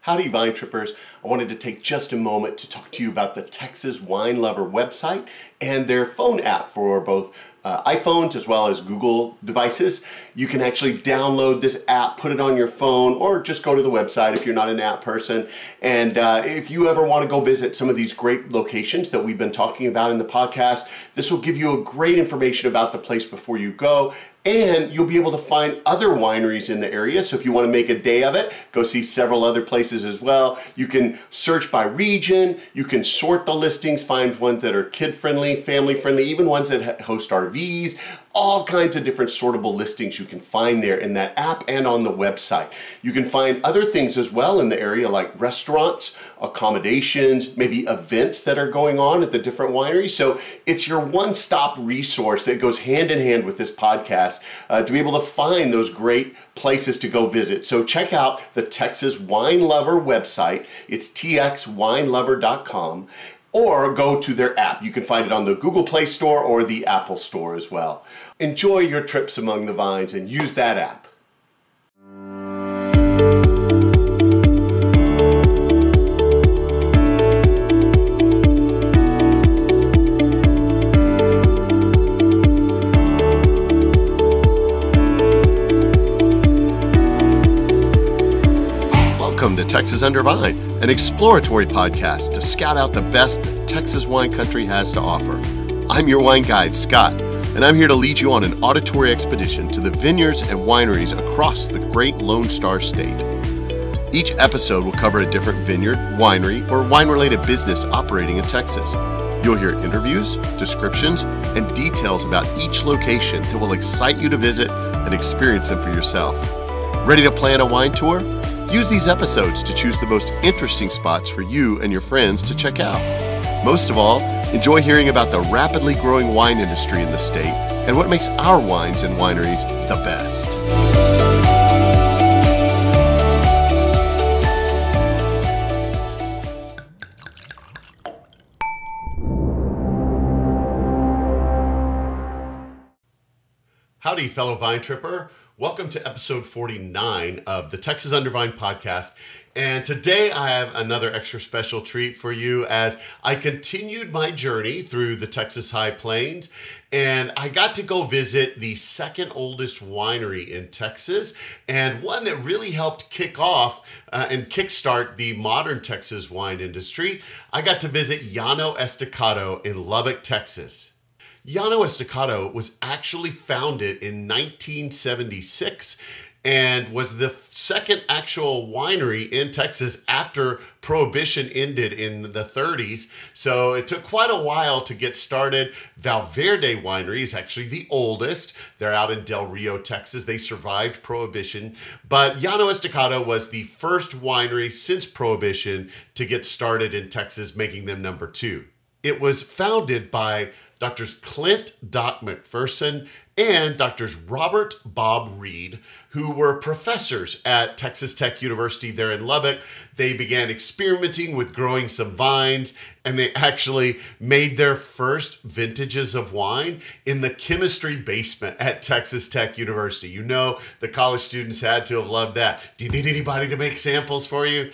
Howdy Vine Trippers. I wanted to take just a moment to talk to you about the Texas Wine Lover website and their phone app for both iPhones as well as Google devices. You can actually download this app, put it on your phone, or just go to the website if you're not an app person. And if you ever want to go visit some of these great locations that we've been talking about in the podcast, this will give you a great information about the place before you go. And you'll be able to find other wineries in the area. So if you want to make a day of it, go see several other places as well. You can search by region. You can sort the listings, find ones that are kid-friendly, family-friendly, even ones that host RVs. All kinds of different sortable listings you can find there in that app and on the website. You can find other things as well in the area like restaurants, accommodations, maybe events that are going on at the different wineries. So it's your one-stop resource that goes hand in hand with this podcast to be able to find those great places to go visit. So check out the Texas Wine Lover website. It's txwinelover.com. Or go to their app. You can find it on the Google Play Store or the Apple Store as well. Enjoy your trips among the vines and use that app. Welcome to Texas Under Vine, an exploratory podcast to scout out the best that Texas wine country has to offer. I'm your wine guide, Scott, and I'm here to lead you on an auditory expedition to the vineyards and wineries across the great Lone Star State. Each episode will cover a different vineyard, winery, or wine-related business operating in Texas. You'll hear interviews, descriptions, and details about each location that will excite you to visit and experience them for yourself. Ready to plan a wine tour? Use these episodes to choose the most interesting spots for you and your friends to check out. Most of all, enjoy hearing about the rapidly growing wine industry in the state and what makes our wines and wineries the best. Howdy, fellow Vine Tripper. Welcome to episode 49 of the Texas Under Vine podcast. And today I have another extra special treat for you as I continued my journey through the Texas High Plains. And I got to go visit the second oldest winery in Texas and one that really helped kick off and kickstart the modern Texas wine industry. I got to visit Llano Estacado in Lubbock, Texas. Llano Estacado was actually founded in 1976 and was the second actual winery in Texas after Prohibition ended in the 30s. So it took quite a while to get started. Valverde Winery is actually the oldest. They're out in Del Rio, Texas. They survived Prohibition. But Llano Estacado was the first winery since Prohibition to get started in Texas, making them number 2. It was founded by Drs. Clint Doc McPherson and Drs. Robert Bob Reed, who were professors at Texas Tech University there in Lubbock. They began experimenting with growing some vines, and they actually made their first vintages of wine in the chemistry basement at Texas Tech University. You know, the college students had to have loved that. Do you need anybody to make samples for you?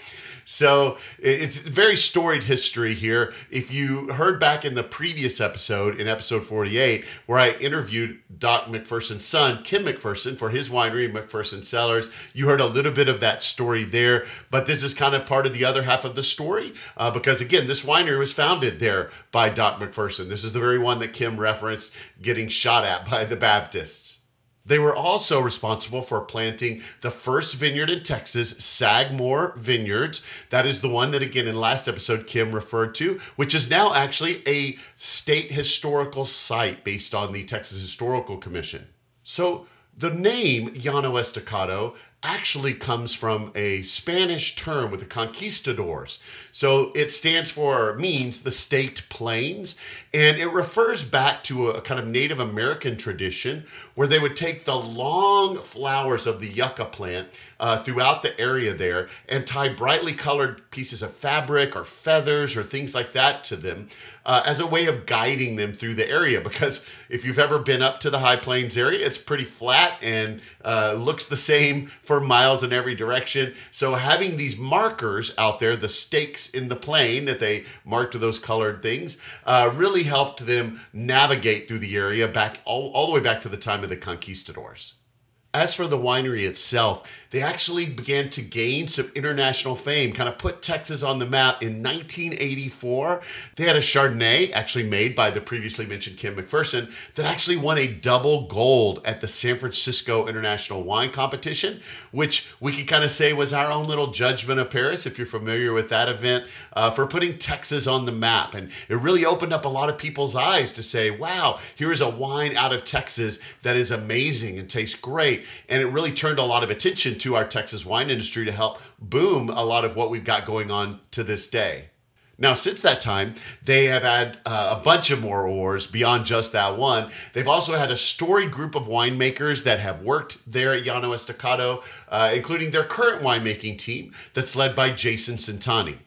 So it's very storied history here. If you heard back in the previous episode, in episode 48, where I interviewed Doc McPherson's son, Kim McPherson, for his winery, McPherson Cellars, you heard a little bit of that story there. But this is kind of part of the other half of the story because, again, this winery was founded there by Doc McPherson. This is the very one that Kim referenced getting shot at by the Baptists. They were also responsible for planting the first vineyard in Texas, Sagamore Vineyards. That is the one that, again, in last episode, Kim referred to, which is now actually a state historical site based on the Texas Historical Commission. So the name Llano Estacado actually comes from a Spanish term with the conquistadors. So it stands for, means the staked plains, and it refers back to a kind of Native American tradition where they would take the long flowers of the yucca plant throughout the area there and tie brightly colored pieces of fabric or feathers or things like that to them as a way of guiding them through the area. Because if you've ever been up to the High Plains area, it's pretty flat and looks the same for for miles in every direction. So having these markers out there, the stakes in the plain that they marked those colored things, really helped them navigate through the area back all the way back to the time of the conquistadors. As for the winery itself, they actually began to gain some international fame, kind of put Texas on the map in 1984. They had a Chardonnay actually made by the previously mentioned Kim McPherson that actually won a double gold at the San Francisco International Wine Competition, which we could kind of say was our own little Judgment of Paris, if you're familiar with that event, for putting Texas on the map. And it really opened up a lot of people's eyes to say, wow, here's a wine out of Texas that is amazing and tastes great. And it really turned a lot of attention to our Texas wine industry to help boom a lot of what we've got going on to this day. Now, since that time, they have had a bunch of more awards beyond just that one. They've also had a storied group of winemakers that have worked there at Llano Estacado, including their current winemaking team that's led by Jason Centani.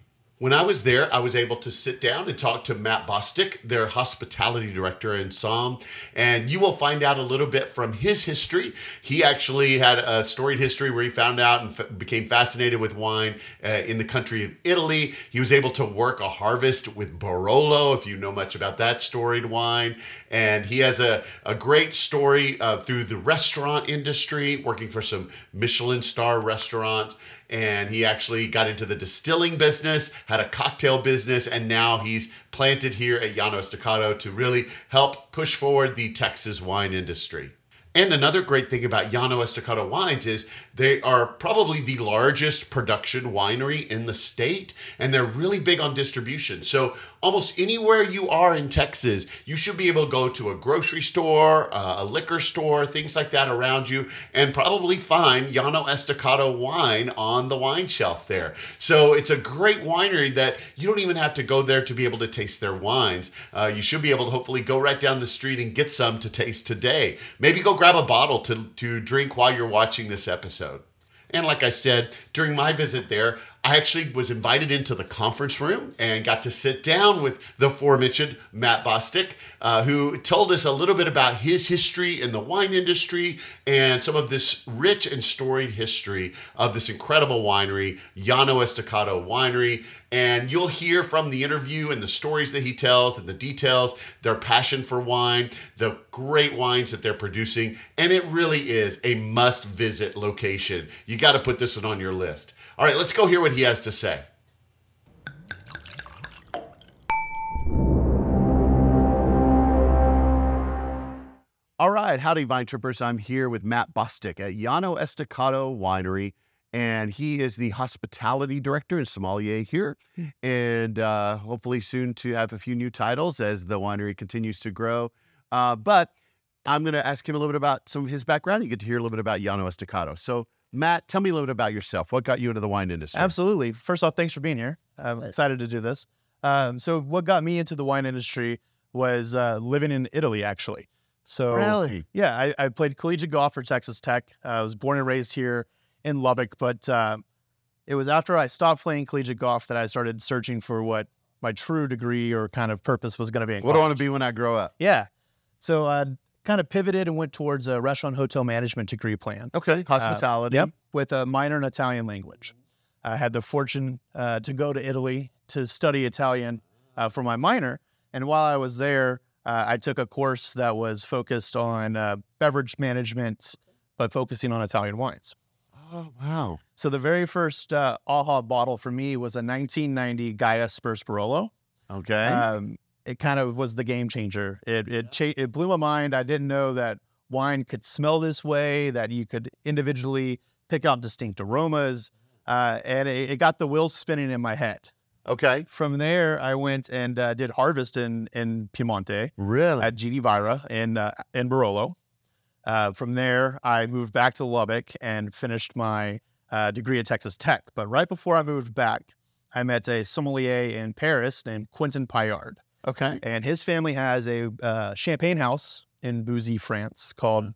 When I was there, I was able to sit down and talk to Matt Bostick, their hospitality director in Somm, and you will find out a little bit from his history. He actually had a storied history where he found out and became fascinated with wine in the country of Italy. He was able to work a harvest with Barolo, if you know much about that storied wine. And he has a great story through the restaurant industry, working for some Michelin star restaurants. And he actually got into the distilling business, had a cocktail business, and now he's planted here at Llano Estacado to really help push forward the Texas wine industry. And another great thing about Llano Estacado wines is they are probably the largest production winery in the state, and they're really big on distribution. So almost anywhere you are in Texas, you should be able to go to a grocery store, a liquor store, things like that around you, and probably find Llano Estacado wine on the wine shelf there. So it's a great winery that you don't even have to go there to be able to taste their wines. You should be able to hopefully go right down the street and get some to taste today. Maybe go grab a bottle to drink while you're watching this episode. And like I said, during my visit there, I actually was invited into the conference room and got to sit down with the aforementioned Matt Bostick, who told us a little bit about his history in the wine industry and some of this rich and storied history of this incredible winery, Llano Estacado Winery. And you'll hear from the interview and the stories that he tells and the details, their passion for wine, the great wines that they're producing. And it really is a must-visit location. You got to put this one on your list. All right, let's go hear what he has to say. All right, howdy, Vine Trippers. I'm here with Matt Bostick at Llano Estacado Winery, and he is the hospitality director and sommelier here, and hopefully soon to have a few new titles as the winery continues to grow. But I'm going to ask him a little bit about some of his background. You get to hear a little bit about Llano Estacado. So, Matt, tell me a little bit about yourself. What got you into the wine industry? Absolutely. First off, thanks for being here. I'm excited to do this. So what got me into the wine industry was living in Italy, actually. So, really? Yeah, I played collegiate golf for Texas Tech. I was born and raised here in Lubbock, but it was after I stopped playing collegiate golf that I started searching for what my true degree or kind of purpose was going to be in college. What do I want to be when I grow up? Yeah. So I kind of pivoted and went towards a restaurant hotel management degree plan. Okay, hospitality. Yep, with a minor in Italian language. I had the fortune to go to Italy to study Italian for my minor. And while I was there, I took a course that was focused on beverage management, but focusing on Italian wines. Oh, wow. So the very first AHA bottle for me was a 1990 Gaia Spurs Barolo. Okay. It kind of was the game changer. It blew my mind. I didn't know that wine could smell this way, that you could individually pick out distinct aromas, and it got the wheels spinning in my head. Okay. From there, I went and did harvest in Piemonte. Really? At GD Vira in Barolo. From there, I moved back to Lubbock and finished my degree at Texas Tech. But right before I moved back, I met a sommelier in Paris named Quentin Paillard. Okay. And his family has a champagne house in Bouzy, France called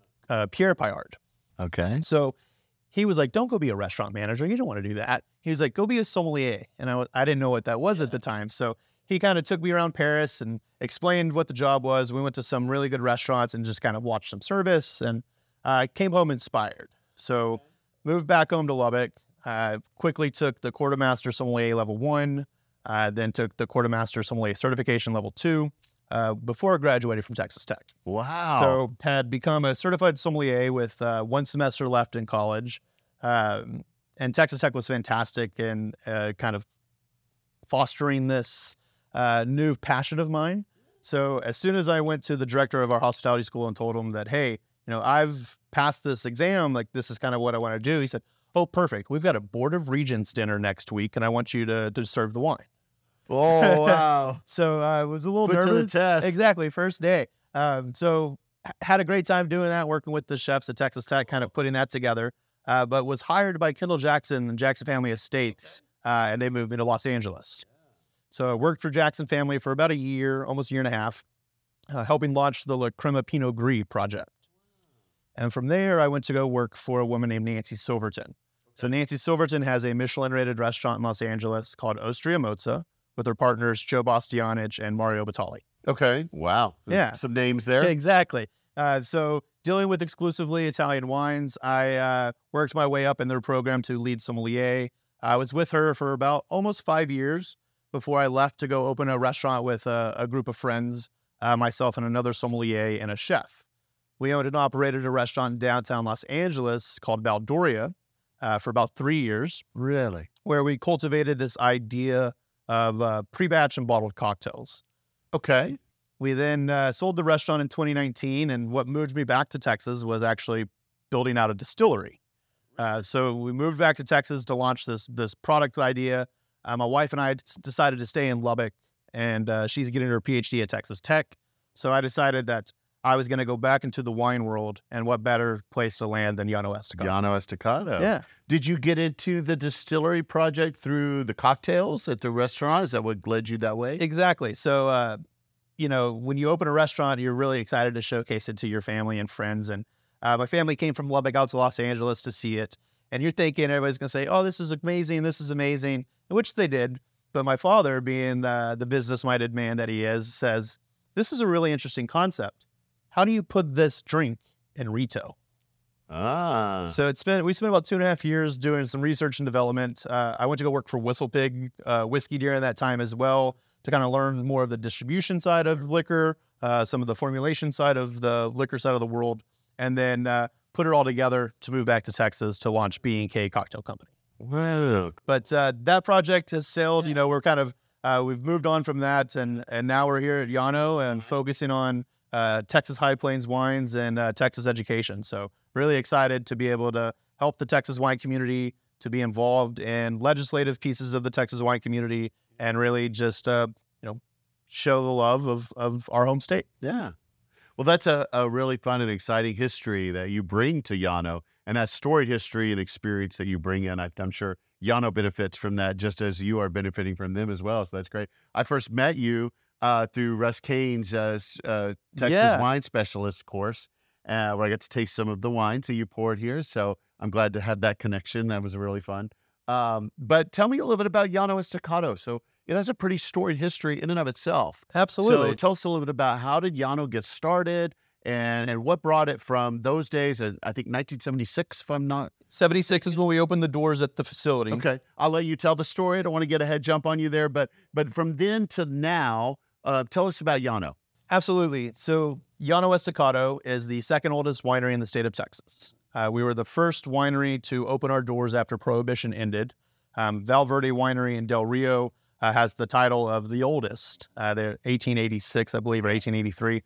Pierre Paillard. Okay. So he was like, don't go be a restaurant manager. You don't want to do that. He was like, go be a sommelier. And I didn't know what that was at the time. So he kind of took me around Paris and explained what the job was. We went to some really good restaurants and just kind of watched some service, and came home inspired. So moved back home to Lubbock. Quickly took the Quartermaster Sommelier Level 1, then took the Quartermaster Sommelier Certification Level 2 before graduating from Texas Tech. Wow. So had become a certified sommelier with 1 semester left in college. And Texas Tech was fantastic in kind of fostering this new passion of mine. So as soon as I went to the director of our hospitality school and told him that, hey, I've passed this exam, like this is kind of what I want to do, he said, oh, perfect. We've got a Board of Regents dinner next week, and I want you to serve the wine. Oh, wow. So I was a little nervous. Put to the test. Exactly, first day. So had a great time doing that, working with the chefs at Texas Tech, kind of putting that together, but was hired by Kendall Jackson and Jackson Family Estates, and they moved me to Los Angeles. So I worked for Jackson Family for about a year, almost a year and a half, helping launch the La Crema Pinot Gris project. And from there, I went to go work for a woman named Nancy Silverton. So Nancy Silverton has a Michelin-rated restaurant in Los Angeles called Ostria Mozza with her partners Joe Bastianich and Mario Batali. Okay. Wow. Yeah. Some names there. Exactly. So dealing with exclusively Italian wines, I worked my way up in their program to lead sommelier. I was with her for about almost 5 years before I left to go open a restaurant with a group of friends, myself and another sommelier and a chef. We owned and operated a restaurant in downtown Los Angeles called Baldoria for about 3 years. Really? Where we cultivated this idea of pre-batch and bottled cocktails. Okay. We then sold the restaurant in 2019, and what moved me back to Texas was actually building out a distillery. So we moved back to Texas to launch this product idea. My wife and I decided to stay in Lubbock, and she's getting her PhD at Texas Tech. So I decided that I was going to go back into the wine world, and what better place to land than Llano Estacado. Llano Estacado. Yeah. Did you get into the distillery project through the cocktails at the restaurant? Is that what led you that way? Exactly. So, when you open a restaurant, you're really excited to showcase it to your family and friends. And my family came from Lubbock out to Los Angeles to see it. And you're thinking everybody's going to say, oh, this is amazing, which they did. But my father, being the business-minded man that he is, says, this is a really interesting concept. How do you put this drink in retail? So we spent about 2.5 years doing some research and development. I went to go work for Whistle Pig Whiskey during that time as well to kind of learn more of the distribution side of liquor, some of the formulation side of the liquor side of the world, and then put it all together to move back to Texas to launch B&K Cocktail Company. Wow. But that project has sailed. We're kind of we've moved on from that, and now we're here at Llano and focusing on Texas High Plains wines and Texas education. So really excited to be able to help the Texas wine community, to be involved in legislative pieces of the Texas wine community, and really just show the love of our home state. Yeah. Well, that's a really fun and exciting history that you bring to Llano, and that storied history and experience that you bring in. I'm sure Llano benefits from that just as you are benefiting from them as well. So that's great. I first met you through Russ Kane's Texas wine specialist course, where I got to taste some of the wines that you poured here. So I'm glad to have that connection. That was really fun. But tell me a little bit about Llano Estacado. So it has a pretty storied history in and of itself. Absolutely. So tell us a little bit about how did Llano get started and what brought it from those days, I think 1976, if I'm not... 76 is when we opened the doors at the facility. Okay. I'll let you tell the story. I don't want to get a head jump on you there, but from then to now, tell us about Llano. Absolutely. So Llano Estacado is the second oldest winery in the state of Texas. We were the first winery to open our doors after Prohibition ended. Valverde Winery in Del Rio has the title of the oldest. They're 1886, I believe, or 1883.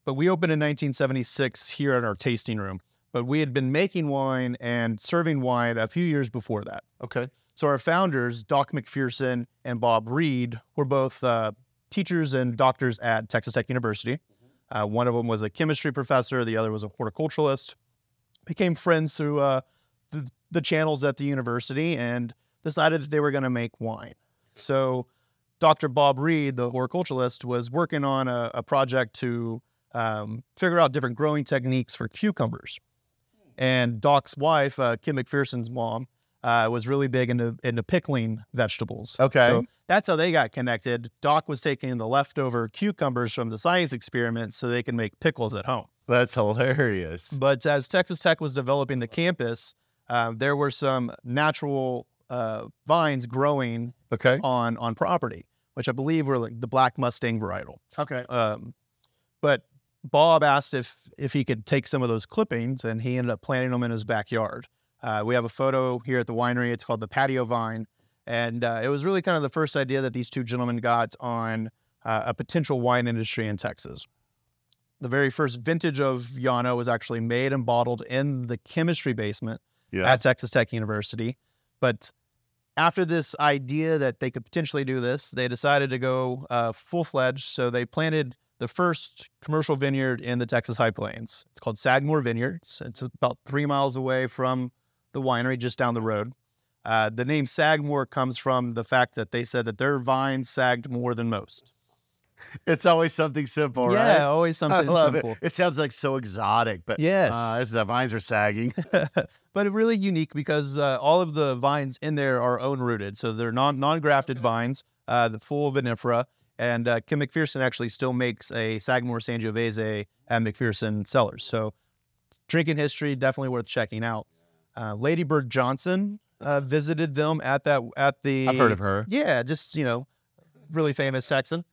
But we opened in 1976 here in our tasting room. But we had been making wine and serving wine a few years before that. Okay. So our founders, Doc McPherson and Bob Reed, were both teachers and doctors at Texas Tech University. One of them was a chemistry professor. The other was a horticulturalist. Became friends through the channels at the university and decided that they were going to make wine. So Dr. Bob Reed, the horticulturalist, was working on a project to figure out different growing techniques for cucumbers. And Doc's wife, Kim McPherson's mom, was really big into pickling vegetables. Okay. So that's how they got connected. Doc was taking the leftover cucumbers from the science experiments so they can make pickles at home. That's hilarious. But as Texas Tech was developing the campus, there were some natural vines growing on property, which I believe were like the Black Mustang varietal. Okay. But Bob asked if he could take some of those clippings, and he ended up planting them in his backyard. We have a photo here at the winery. It's called the patio vine. And it was really kind of the first idea that these two gentlemen got on a potential wine industry in Texas. The very first vintage of Llano was actually made and bottled in the chemistry basement at Texas Tech University. But after this idea that they could potentially do this, they decided to go full-fledged. So they planted the first commercial vineyard in the Texas High Plains. It's called Sagamore Vineyards. It's about 3 miles away from the winery, just down the road. The name Sagamore comes from the fact that they said that their vines sagged more than most. It's always something simple, right? Yeah, always something simple. It sounds like so exotic, but yes, the vines are sagging. But really unique because all of the vines in there are own-rooted. So they're non-grafted vines, the full vinifera. And Kim McPherson actually still makes a Sagamore Sangiovese at McPherson Cellars. So drinking history, definitely worth checking out. Lady Bird Johnson visited them at the... I've heard of her. Yeah, just, really famous Texan.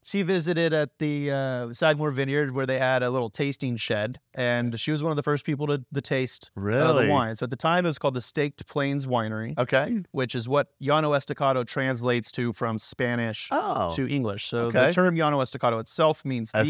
She visited at the Sagamore Vineyard where they had a little tasting shed, and she was one of the first people to taste the wine. So at the time, it was called the Staked Plains Winery, which is what Llano Estacado translates to from Spanish to English. So the term Llano Estacado itself means the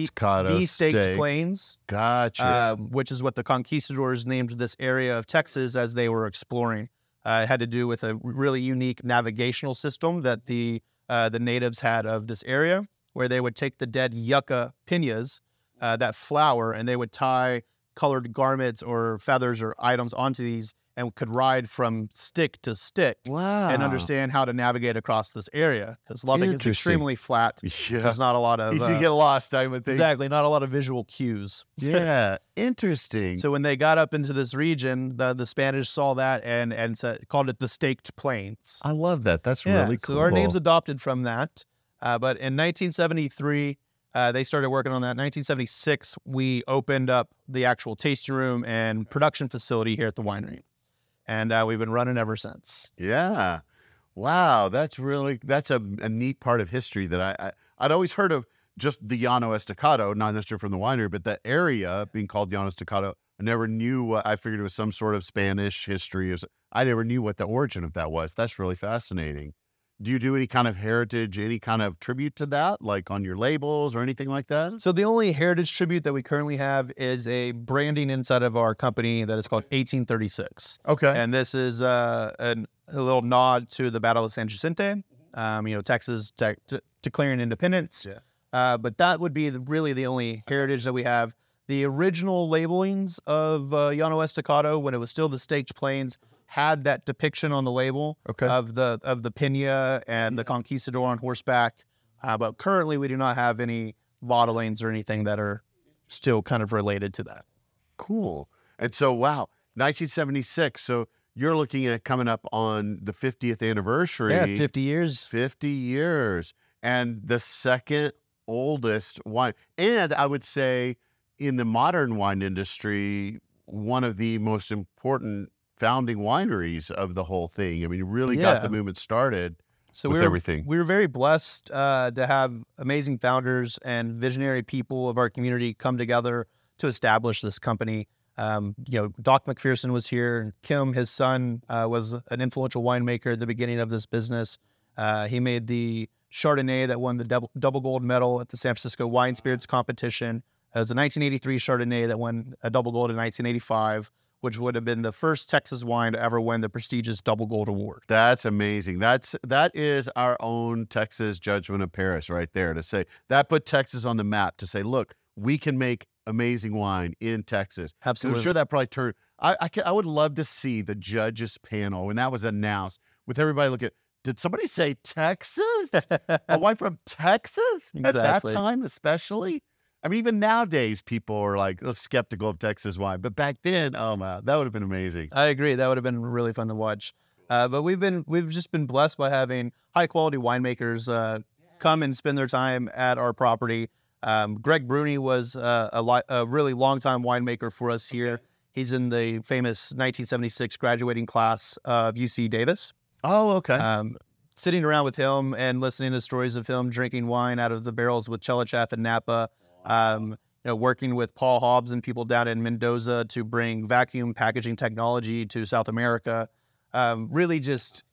Staked Plains, which is what the conquistadors named this area of Texas as they were exploring. It had to do with a really unique navigational system that the natives had of this area, where they would take the dead yucca pinas, that flower, and they would tie colored garments or feathers or items onto these and could ride from stick to stick and understand how to navigate across this area. Because Lubbock is extremely flat. There's not a lot of... Easy to get lost, I would think. Exactly, not a lot of visual cues. Yeah, interesting. So when they got up into this region, the Spanish saw that and called it the Staked Plains. I love that. That's really cool. So our name's adopted from that. But in 1973, they started working on that. In 1976, we opened up the actual tasting room and production facility here at the winery. And we've been running ever since. Yeah. Wow. That's a neat part of history that I'd always heard of just the Llano Estacado, not necessarily from the winery, but the area being called Llano Estacado. I never knew, I figured it was some sort of Spanish history. I never knew what the origin of that was. That's really fascinating. Do you do any kind of heritage, any kind of tribute to that, like on your labels or anything like that? So the only heritage tribute that we currently have is a branding inside of our company that is called 1836. Okay. And this is a little nod to the Battle of San Jacinto, Texas declaring independence. Yeah. But that would be really the only heritage that we have. The original labelings of Llano Estacado, when it was still the Staked Plains, had that depiction on the label of the pina and the conquistador on horseback. But currently, we do not have any bottlings or anything that are still kind of related to that. Cool. And so, wow, 1976. So you're looking at coming up on the 50th anniversary. Yeah, 50 years. 50 years. And the second oldest wine. And I would say in the modern wine industry, one of the most important founding wineries of the whole thing. I mean, you really got the movement started with everything. We were very blessed to have amazing founders and visionary people of our community come together to establish this company. Doc McPherson was here, and Kim, his son, was an influential winemaker at the beginning of this business. He made the Chardonnay that won the double gold medal at the San Francisco Wine Spirits Competition. It was a 1983 Chardonnay that won a double gold in 1985. Which would have been the first Texas wine to ever win the prestigious Double Gold Award. That's amazing. That is our own Texas Judgment of Paris right there, to say that put Texas on the map, to say, look, we can make amazing wine in Texas. Absolutely. And I'm sure that probably turned. I would love to see the judges panel when that was announced, with everybody looking. Did somebody say Texas? A wine from Texas at that time, especially? I mean, even nowadays, people are like skeptical of Texas wine. But back then, oh man, that would have been amazing. I agree. That would have been really fun to watch. But we've just been blessed by having high quality winemakers come and spend their time at our property. Greg Bruni was a really long-time winemaker for us here. He's in the famous 1976 graduating class of UC Davis. Oh, okay. Sitting around with him and listening to stories of him drinking wine out of the barrels with Chelachef and Napa, working with Paul Hobbs and people down in Mendoza to bring vacuum packaging technology to South America. Really just,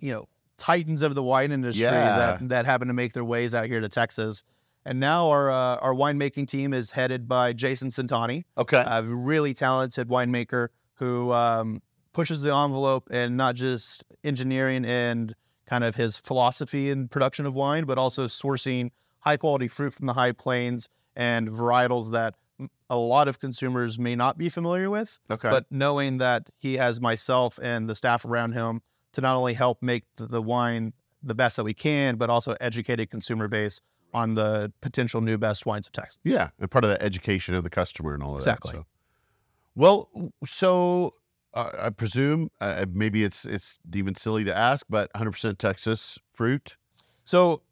titans of the wine industry that happen to make their ways out here to Texas. And now our winemaking team is headed by Jason Santani. Okay. A really talented winemaker who pushes the envelope and not just engineering and kind of his philosophy in production of wine, but also sourcing high quality fruit from the high plains and varietals that a lot of consumers may not be familiar with. Okay. But knowing that he has myself and the staff around him to not only help make the wine the best that we can, but also educate a consumer base on the potential new best wines of Texas. Yeah, and part of the education of the customer and all of Exactly. that. So. Well, so I presume maybe it's even silly to ask, but 100% Texas fruit. So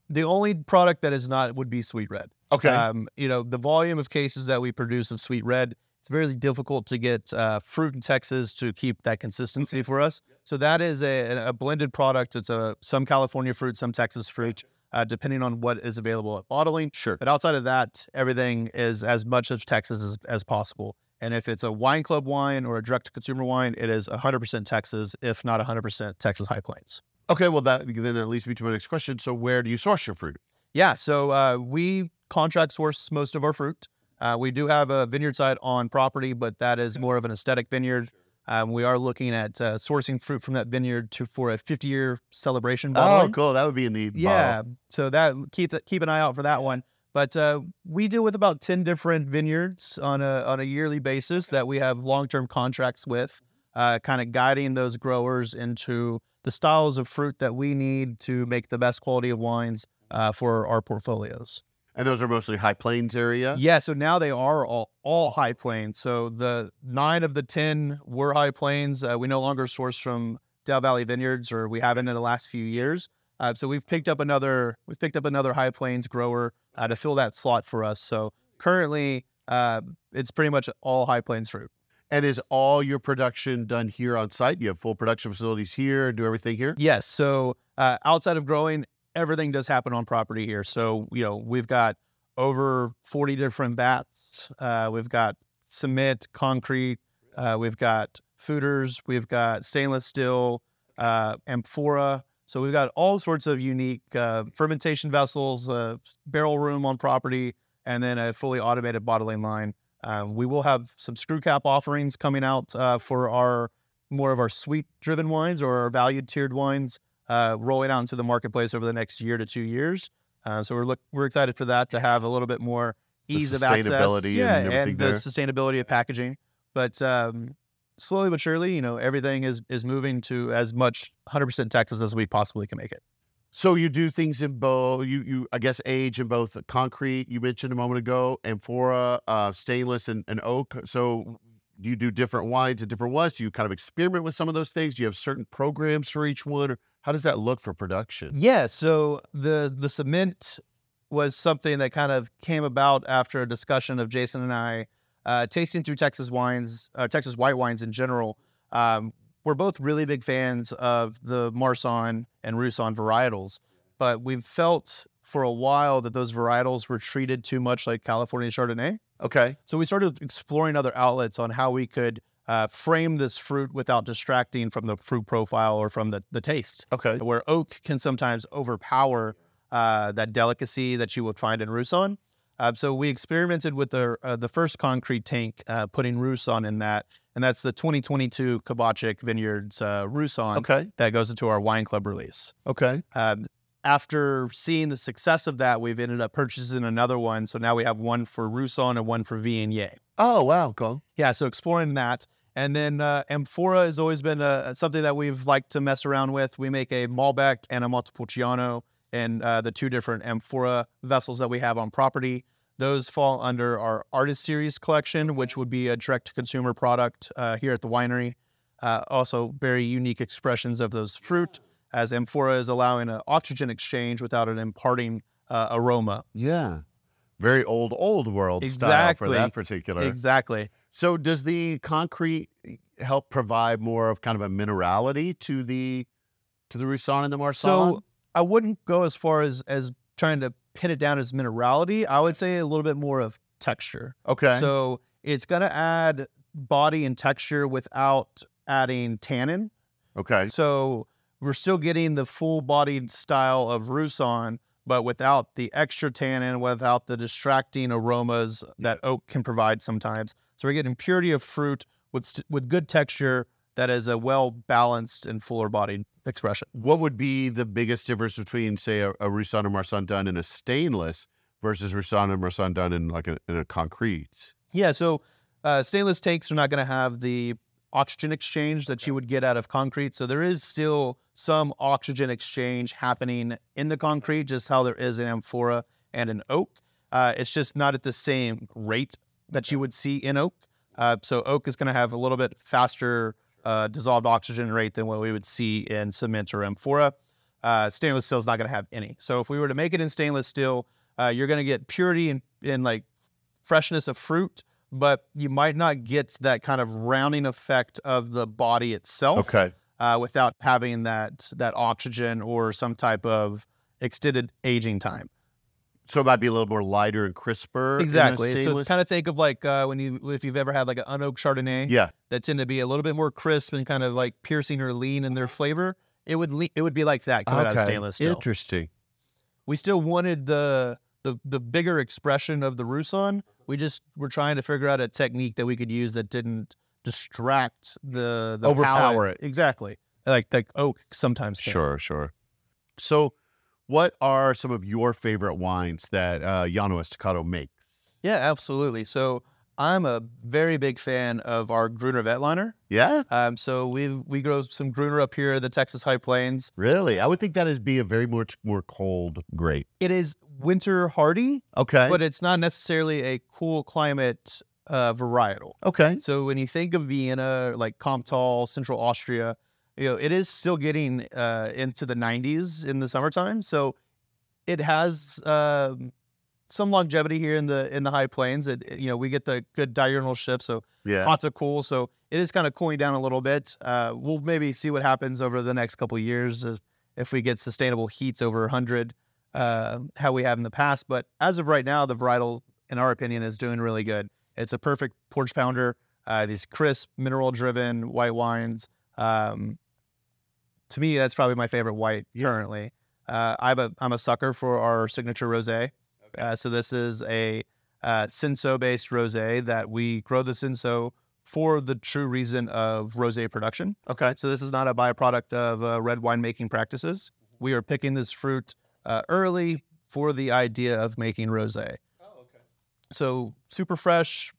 the only product that is not would be sweet red. Okay. The volume of cases that we produce of sweet red, it's very difficult to get fruit in Texas to keep that consistency for us. So that is a blended product. It's some California fruit, some Texas fruit, depending on what is available at bottling. Sure. But outside of that, everything is as much of Texas as possible. And if it's a wine club wine or a direct-to-consumer wine, it is 100% Texas, if not 100% Texas High Plains. Okay, well, that leads me to my next question. So where do you source your fruit? Yeah, so we contract source most of our fruit. We do have a vineyard site on property, but that is more of an aesthetic vineyard. We are looking at sourcing fruit from that vineyard for a 50-year celebration bottling. Oh, cool. That would be a neat bottle. So that keep an eye out for that one. But we deal with about 10 different vineyards on a yearly basis that we have long-term contracts with, kind of guiding those growers into the styles of fruit that we need to make the best quality of wines for our portfolios. And those are mostly High Plains area? Yeah, so now they are all High Plains. So the 9 of the 10 were High Plains. We no longer source from Del Valley Vineyards, or we haven't in the last few years. So we've picked up another High Plains grower to fill that slot for us. So currently, it's pretty much all High Plains fruit. And is all your production done here on site? You have full production facilities here and do everything here? Yes. So outside of growing, everything does happen on property here. So, we've got over 40 different vats. We've got cement, concrete. We've got foeders. We've got stainless steel, amphora. So we've got all sorts of unique fermentation vessels, barrel room on property, and then a fully automated bottling line. We will have some screw cap offerings coming out for more of our sweet-driven wines or our value-tiered wines, rolling out into the marketplace over the next year to 2 years. So we're excited for that, to have a little bit more ease of access. Sustainability and the sustainability of packaging. But slowly but surely, everything is moving to as much 100% Texas as we possibly can make it. So you do things in both, you I guess, age in both concrete, you mentioned a moment ago, amphora, stainless, and oak. So do you do different wines and different ones? Do you kind of experiment with some of those things? Do you have certain programs for each one? Or how does that look for production? Yeah, so the cement was something that kind of came about after a discussion of Jason and I tasting through Texas wines, Texas white wines in general. We're both really big fans of the Marsanne and Roussanne varietals, but we've felt for a while that those varietals were treated too much like California Chardonnay. Okay. So we started exploring other outlets on how we could frame this fruit without distracting from the fruit profile or from the taste. Okay. Where oak can sometimes overpower that delicacy that you would find in Roussanne. So we experimented with the first concrete tank, putting Roussanne in that, and that's the 2022 Kibachik Vineyards Roussanne. Okay. That goes into our wine club release. Okay. After seeing the success of that, we've ended up purchasing another one. So now we have one for Roussanne and one for Viognier. Oh, wow. Cool. Yeah, so exploring that. And then amphora has always been something that we've liked to mess around with. We make a Malbec and a Montepulciano, and the 2 different amphora vessels that we have on property. Those fall under our Artist Series collection, which would be a direct-to-consumer product here at the winery. Also, very unique expressions of those fruit, as amphora is allowing an oxygen exchange without an imparting aroma. Yeah. Very old world style for that particular. Exactly. So does the concrete help provide more of kind of a minerality to the Roussanne and the Marsanne? So I wouldn't go as far as trying to pin it down as minerality. I would say a little bit more of texture. Okay. So it's going to add body and texture without adding tannin. Okay. So we're still getting the full-bodied style of Roussanne, but without the extra tannin, without the distracting aromas that oak can provide sometimes. So we're getting purity of fruit with good texture that is a well-balanced and fuller-bodied expression. What would be the biggest difference between, say, a Roussanne or Marsanne done in a stainless versus Roussanne and Marsanne done in like in a concrete? Yeah, so stainless tanks are not going to have the oxygen exchange that you would get out of concrete. So there is still some oxygen exchange happening in the concrete, just how there is in amphora and in oak. It's just not at the same rate that you would see in oak. So oak is going to have a little bit faster dissolved oxygen rate than what we would see in cement or amphora. Stainless steel is not going to have any. So if we were to make it in stainless steel, you're going to get purity and like freshness of fruit, but you might not get that kind of rounding effect of the body itself. Okay. Without having that oxygen or some type of extended aging time. So it might be a little more lighter and crisper. Exactly. So kind of think of like if you've ever had like an unoaked Chardonnay. Yeah. That tend to be a little bit more crisp and kind of like piercing or lean in their flavor. It would be like that coming out of stainless steel. Interesting. We still wanted the bigger expression of the Roussanne. We just were trying to figure out a technique that we could use that didn't distract the overpower palate. it. Exactly. Like oak sometimes can. Sure. So what are some of your favorite wines that Llano Estacado makes? Yeah, absolutely. So I'm a very big fan of our Gruner Veltliner. Yeah? So we grow some Gruner up here in the Texas High Plains. Really? I would think that would be a very much more cold grape. It is winter hardy. Okay. But it's not necessarily a cool climate varietal. Okay. So when you think of Vienna, like Comtal, Central Austria, it is still getting into the 90s in the summertime. So it has some longevity here in the high plains. We get the good diurnal shift, so hot to cool. So it is kind of cooling down a little bit. We'll maybe see what happens over the next couple of years if we get sustainable heats over 100, how we have in the past. But as of right now, the varietal, in our opinion, is doing really good. It's a perfect porch pounder. These crisp, mineral-driven white wines. To me, that's probably my favorite white currently. I'm a sucker for our signature rosé. Okay. So this is a Cinsault-based rosé that we grow the Cinsault for the true reason of rosé production. Okay. So this is not a byproduct of red winemaking practices. We are picking this fruit early for the idea of making rosé. Oh, okay. So super fresh,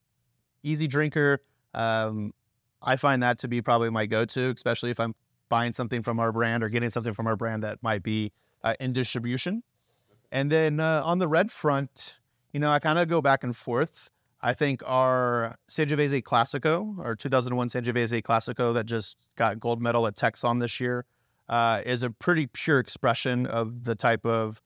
easy drinker. I find that to be probably my go-to, especially if I'm buying something from our brand or getting something from our brand that might be in distribution. And then on the red front, I kind of go back and forth. I think our Sangiovese Classico, our 2001 Sangiovese Classico that just got gold medal at Texon this year, is a pretty pure expression of the type of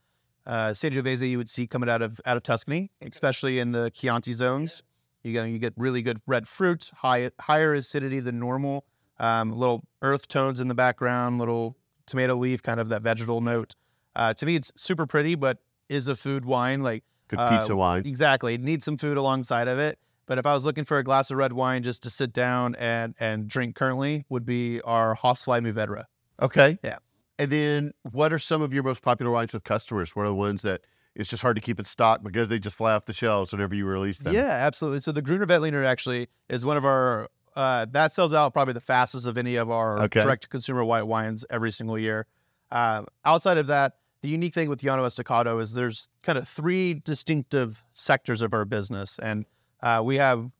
Sangiovese you would see coming out of Tuscany, especially in the Chianti zones. You get really good red fruit, higher acidity than normal, little earth tones in the background, little tomato leaf, kind of that vegetal note. To me, it's super pretty, but is a food wine. Like good pizza wine. Exactly. It needs some food alongside of it. But if I was looking for a glass of red wine just to sit down and drink currently, would be our Hoffsfly Mourvedre. Okay. Yeah. And then what are some of your most popular wines with customers? What are the ones that it's just hard to keep in stock because they just fly off the shelves whenever you release them? Yeah, absolutely. So the Gruner Veltliner actually is one of our, that sells out probably the fastest of any of our direct-to-consumer white wines every single year. Outside of that, the unique thing with Llano Estacado is there's kind of three distinctive sectors of our business. And we have,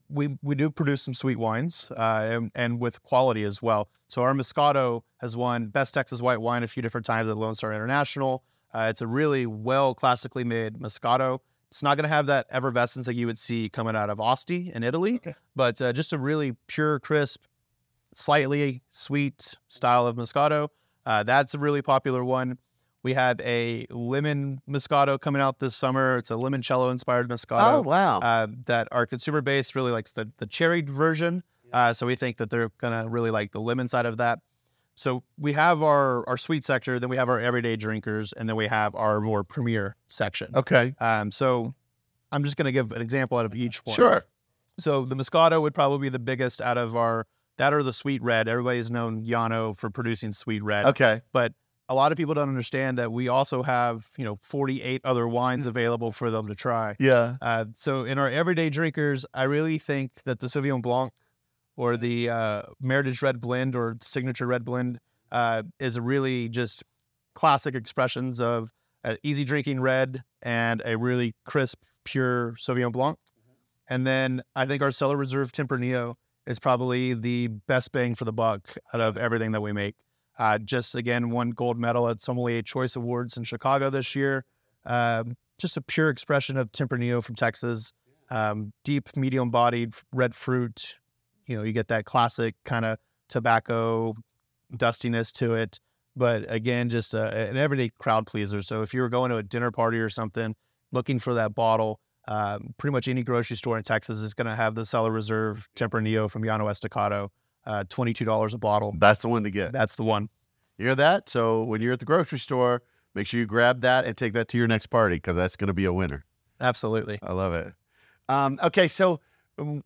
we do produce some sweet wines and with quality as well. So our Moscato has won Best Texas White Wine a few different times at Lone Star International. It's a really well classically made Moscato. It's not going to have that effervescence that you would see coming out of Asti in Italy, but just a really pure, crisp, slightly sweet style of Moscato. That's a really popular one. We have a lemon Moscato coming out this summer. It's a limoncello inspired Moscato. Oh, wow. That our consumer base really likes the cherried version. So we think that they're going to really like the lemon side of that. So we have our sweet sector, then we have our everyday drinkers, and then we have our more premier section. Okay. So I'm just going to give an example out of each one. Sure. So the Moscato would probably be the biggest out of that or the sweet red. Everybody's known Llano for producing sweet red. Okay. But a lot of people don't understand that we also have, 48 other wines available for them to try. Yeah. So in our everyday drinkers, I really think that the Sauvignon Blanc or the Meritage Red Blend or the Signature Red Blend is a really just classic expressions of an easy drinking red and a really crisp, pure Sauvignon Blanc. And then I think our Cellar Reserve Tempranillo is probably the best bang for the buck out of everything that we make. Just, again, won gold medal at Sommelier Choice Awards in Chicago this year. Just a pure expression of Tempranillo from Texas. Deep, medium-bodied red fruit. You get that classic kind of tobacco dustiness to it. But, again, just an everyday crowd pleaser. So if you were going to a dinner party or something, looking for that bottle, pretty much any grocery store in Texas is going to have the Cellar Reserve Tempranillo from Llano Estacado. $22 a bottle. That's the one to get. That's the one. You hear that? So when you're at the grocery store, make sure you grab that and take that to your next party because that's going to be a winner. Absolutely. I love it. Okay, so we'll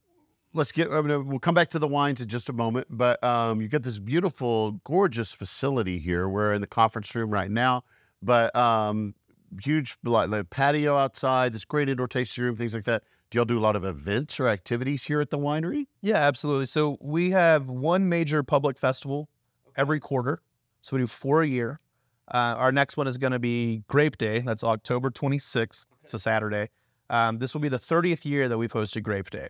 come back to the wines in just a moment, but you got this beautiful, gorgeous facility here. We're in the conference room right now, but huge like patio outside, this great indoor tasting room, things like that. Do y'all do a lot of events or activities here at the winery? Yeah, absolutely. So we have one major public festival every quarter. So we do 4 a year. Our next one is going to be Grape Day. That's October 26th. It's a Saturday. This will be the 30th year that we've hosted Grape Day.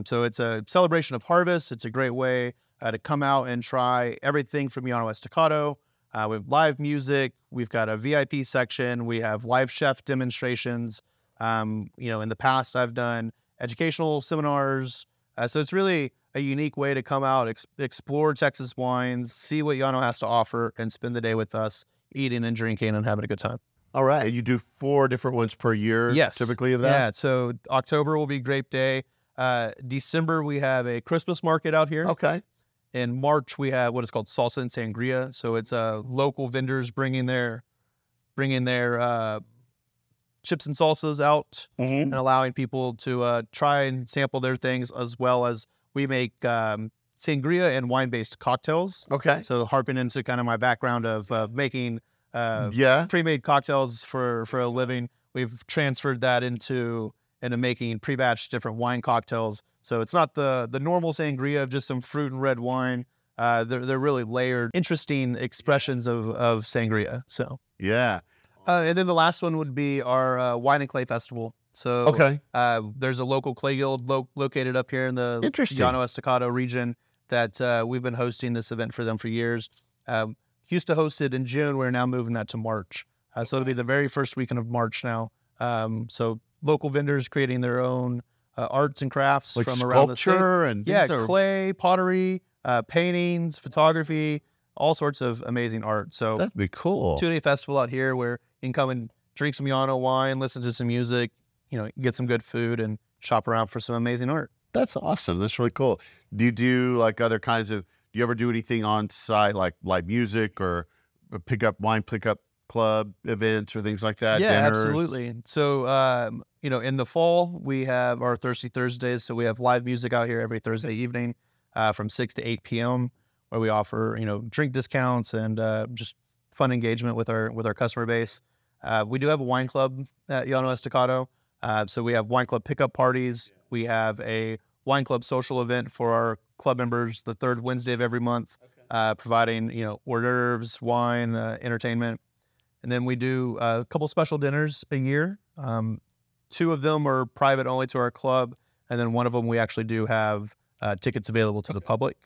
So it's a celebration of harvest. It's a great way to come out and try everything from Llano Estacado. We have live music. We've got a VIP section. We have live chef demonstrations. In the past, I've done educational seminars. So it's really a unique way to come out, explore Texas wines, see what Llano has to offer, and spend the day with us, eating and drinking and having a good time. All right. You do 4 different ones per year, yes, typically of that? Yeah. So October will be Grape Day. December, we have a Christmas market out here. Okay. In March, we have what is called Salsa and Sangria. So it's local vendors bringing their chips and salsas out and allowing people to try and sample their things, as well as we make sangria and wine-based cocktails. Okay. So harping into kind of my background of making pre-made cocktails for a living, we've transferred that into making pre-batched different wine cocktails. So it's not the normal sangria of just some fruit and red wine. They're really layered, interesting expressions of sangria. So yeah. And then the last one would be our Wine and Clay Festival. So there's a local clay guild located up here in the Llano Estacado region that we've been hosting this event for them for years. Used to host it in June. We're now moving that to March. So it'll be the very first weekend of March now. So local vendors creating their own arts and crafts like from around the state. And clay, pottery, paintings, photography, all sorts of amazing art. So that'd be cool. 2-day festival out here where you can come and drink some Llano wine, listen to some music, get some good food, and shop around for some amazing art. That's awesome. That's really cool. Do you do like other kinds of? Do you ever do anything on site like live music or wine pickup club events or things like that? Yeah, dinners? Absolutely. So in the fall we have our Thirsty Thursdays. So we have live music out here every Thursday evening from 6 to 8 p.m. where we offer drink discounts and just fun engagement with our customer base. We do have a wine club at Llano Estacado. So we have wine club pickup parties. We have a wine club social event for our club members the third Wednesday of every month, providing hors d'oeuvres, wine, entertainment. And then we do a couple special dinners a year. 2 of them are private only to our club, and then one of them we actually do have tickets available to the public.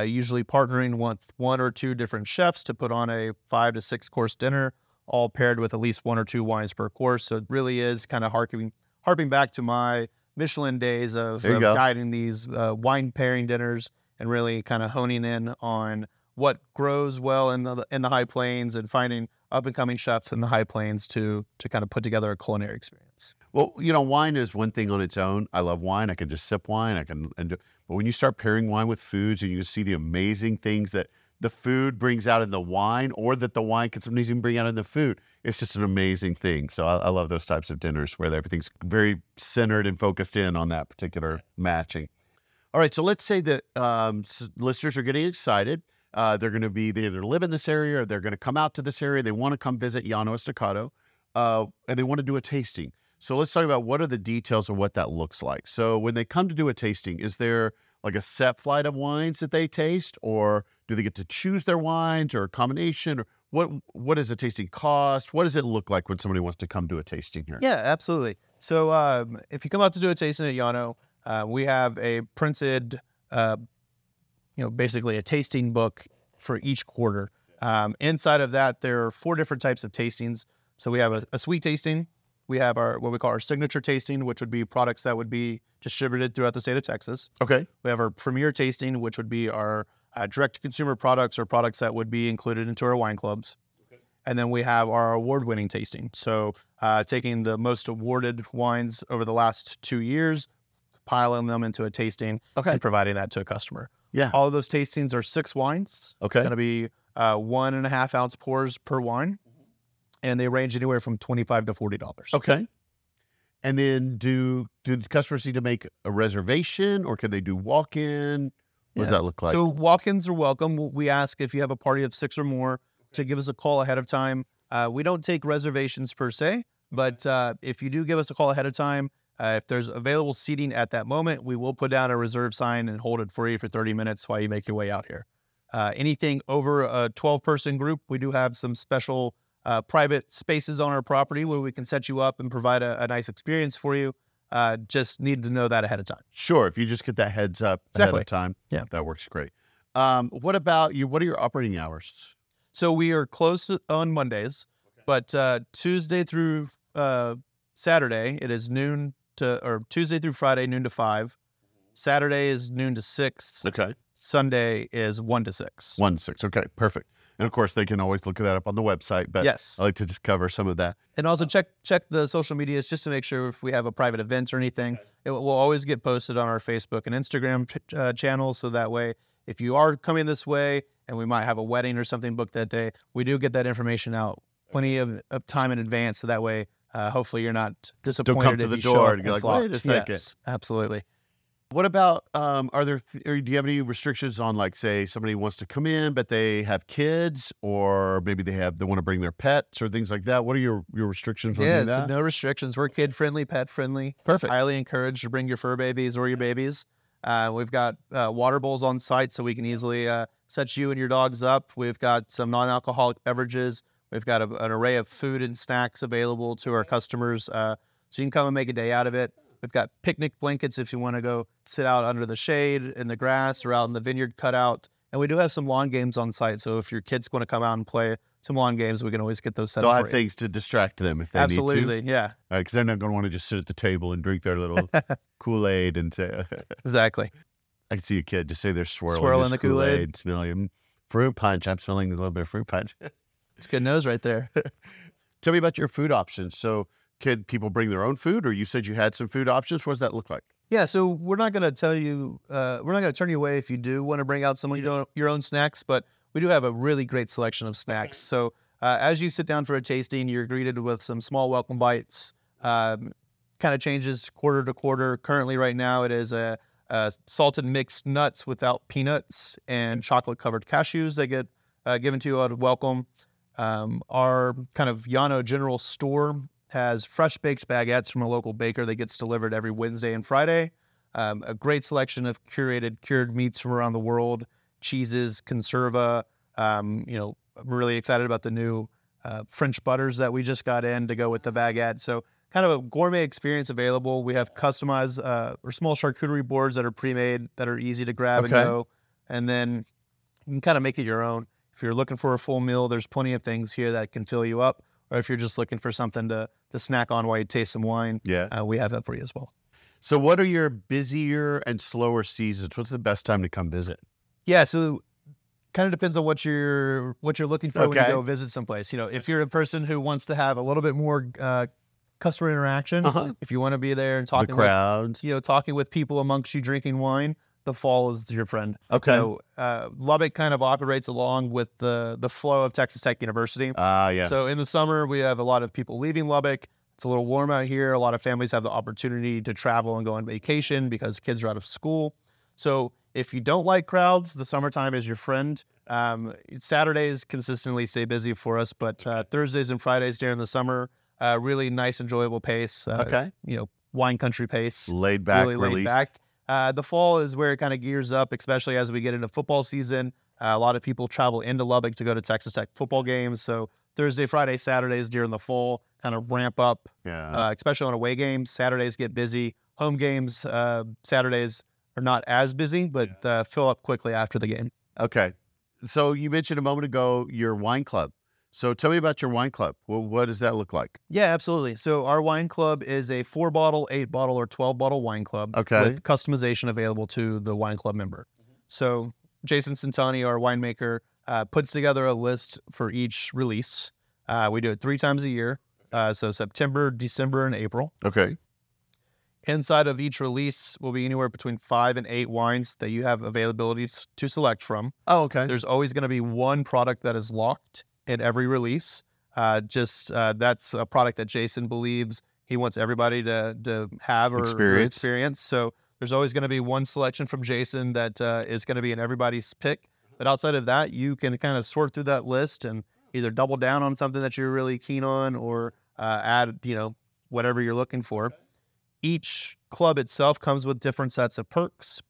Usually partnering with 1 or 2 different chefs to put on a 5 to 6 course dinner, all paired with at least 1 or 2 wines per course. So it really is kind of harping back to my Michelin days of guiding these wine pairing dinners and really kind of honing in on what grows well in the high plains and finding up and coming chefs in the high plains to kind of put together a culinary experience. Well, wine is one thing on its own. I love wine. I can just sip wine. But when you start pairing wine with foods and you see the amazing things that the food brings out in the wine, or that the wine can sometimes even bring out in the food, it's just an amazing thing. So I love those types of dinners where everything's very centered and focused in on that particular matching. All right, so let's say that listeners are getting excited. They're going to they either live in this area or they're going to come out to this area. They want to come visit Llano Estacado, and they want to do a tasting. So let's talk about what are the details of what that looks like. So when they come to do a tasting, is there like a set flight of wines that they taste, or do they get to choose their wines, or a combination? Or what does a tasting cost? What does it look like when somebody wants to come do a tasting here? Yeah, absolutely. So if you come out to do a tasting at Llano, we have a printed, basically a tasting book for each quarter. Inside of that, there are 4 different types of tastings. So we have a sweet tasting. We have what we call our signature tasting, which would be products that would be distributed throughout the state of Texas. Okay. We have our premier tasting, which would be our direct-to-consumer products, or products that would be included into our wine clubs. Okay. And then we have our award-winning tasting. So taking the most awarded wines over the last 2 years, piling them into a tasting, and providing that to a customer. Yeah. All of those tastings are 6 wines. Okay. It's going to be 1.5 ounce pours per wine. And they range anywhere from $25 to $40. Okay. And then do the customers need to make a reservation, or can they do walk-in? What does that look like? So walk-ins are welcome. We ask if you have a party of 6 or more to give us a call ahead of time. We don't take reservations per se, but if you do give us a call ahead of time, if there's available seating at that moment, we will put down a reserve sign and hold it for you for 30 minutes while you make your way out here. Anything over a 12-person group, we do have some special private spaces on our property where we can set you up and provide a nice experience for you. Just need to know that ahead of time. Sure. If you just get that heads up ahead of time, that works great. What about you? What are your operating hours? So we are closed on Mondays, but Tuesday through Saturday, it is Tuesday through Friday, noon to 5. Saturday is noon to 6. Okay. Sunday is 1 to 6. 1 to 6. Okay, perfect. And of course, they can always look that up on the website. But yes, I like to just cover some of that. And also check the social medias just to make sure if we have a private event or anything, it will always get posted on our Facebook and Instagram channels. So that way, if you are coming this way and we might have a wedding or something booked that day, we do get that information out plenty of time in advance. So that way, hopefully you're not disappointed. Don't come to the door and you're like, wait a second. Yes, absolutely. What about, do you have any restrictions on, like, say, somebody wants to come in, but they have kids, or maybe they want to bring their pets or things like that? What are your restrictions on doing that? No restrictions. We're kid-friendly, pet-friendly. Perfect. Highly encouraged to bring your fur babies or your babies. We've got water bowls on site so we can easily set you and your dogs up. We've got some non-alcoholic beverages. We've got an array of food and snacks available to our customers, so you can come and make a day out of it. We've got picnic blankets if you want to go sit out under the shade in the grass or out in the vineyard cutout. And we do have some lawn games on site. So if your kids want to come out and play some lawn games, we can always get those set up They'll for have you. things to distract them if they need to. Absolutely, yeah. Because they're not going to want to just sit at the table and drink their little Kool-Aid and say... Exactly. I can see a kid just say they're swirling the Kool-Aid. Smelling fruit punch. I'm smelling a little bit of fruit punch. It's good nose right there. Tell me about your food options. So can people bring their own food, or you said you had some food options? What does that look like? Yeah, so we're not going to tell you, we're not going to turn you away if you do want to bring out some of your own snacks, but we do have a really great selection of snacks. So as you sit down for a tasting, you're greeted with some small welcome bites. Kind of changes quarter to quarter. Currently right now it is a salted mixed nuts without peanuts and chocolate-covered cashews that get given to you at welcome. Our kind of Llano General Store has fresh baked baguettes from a local baker that gets delivered every Wednesday and Friday. A great selection of cured meats from around the world, cheeses, conserva. I'm really excited about the new French butters that we just got in to go with the baguette. So kind of a gourmet experience available. We have customized or small charcuterie boards that are pre-made that are easy to grab and go. And then you can kind of make it your own. If you're looking for a full meal, there's plenty of things here that can fill you up. Or if you're just looking for something to snack on while you taste some wine, we have that for you as well. So what are your busier and slower seasons? What's the best time to come visit? Yeah, so kind of depends on what you're looking for when you go visit someplace. You know, if you're a person who wants to have a little bit more customer interaction, if you want to be there and talking the crowd, talking with people amongst you drinking wine, the fall is your friend. Okay. Lubbock kind of operates along with the flow of Texas Tech University. Yeah. So in the summer, we have a lot of people leaving Lubbock. It's a little warm out here. A lot of families have the opportunity to travel and go on vacation because kids are out of school. So if you don't like crowds, the summertime is your friend. Saturdays consistently stay busy for us, but Thursdays and Fridays during the summer, really nice, enjoyable pace. Wine country pace. Laid back, really release. laid back. The fall is where it kind of gears up, especially as we get into football season. A lot of people travel into Lubbock to go to Texas Tech football games. So Thursday, Friday, Saturdays during the fall kind of ramp up, especially on away games. Saturdays get busy. Home games, Saturdays are not as busy, but fill up quickly after the game. Okay. So you mentioned a moment ago your wine club. So tell me about your wine club. Well, what does that look like? Yeah, absolutely. So our wine club is a 4-bottle, 8-bottle, or 12-bottle wine club with customization available to the wine club member. So Jason Centani, our winemaker, puts together a list for each release. We do it 3 times a year, so September, December, and April. Okay. Inside of each release will be anywhere between 5 and 8 wines that you have availability to select from. Oh, okay. There's always going to be one product that is locked in every release. That's a product that Jason believes he wants everybody to have or experience. So there's always going to be one selection from Jason that is going to be in everybody's pick. But outside of that, you can kind of sort through that list and either double down on something that you're really keen on or add, whatever you're looking for. Each club itself comes with different sets of perks.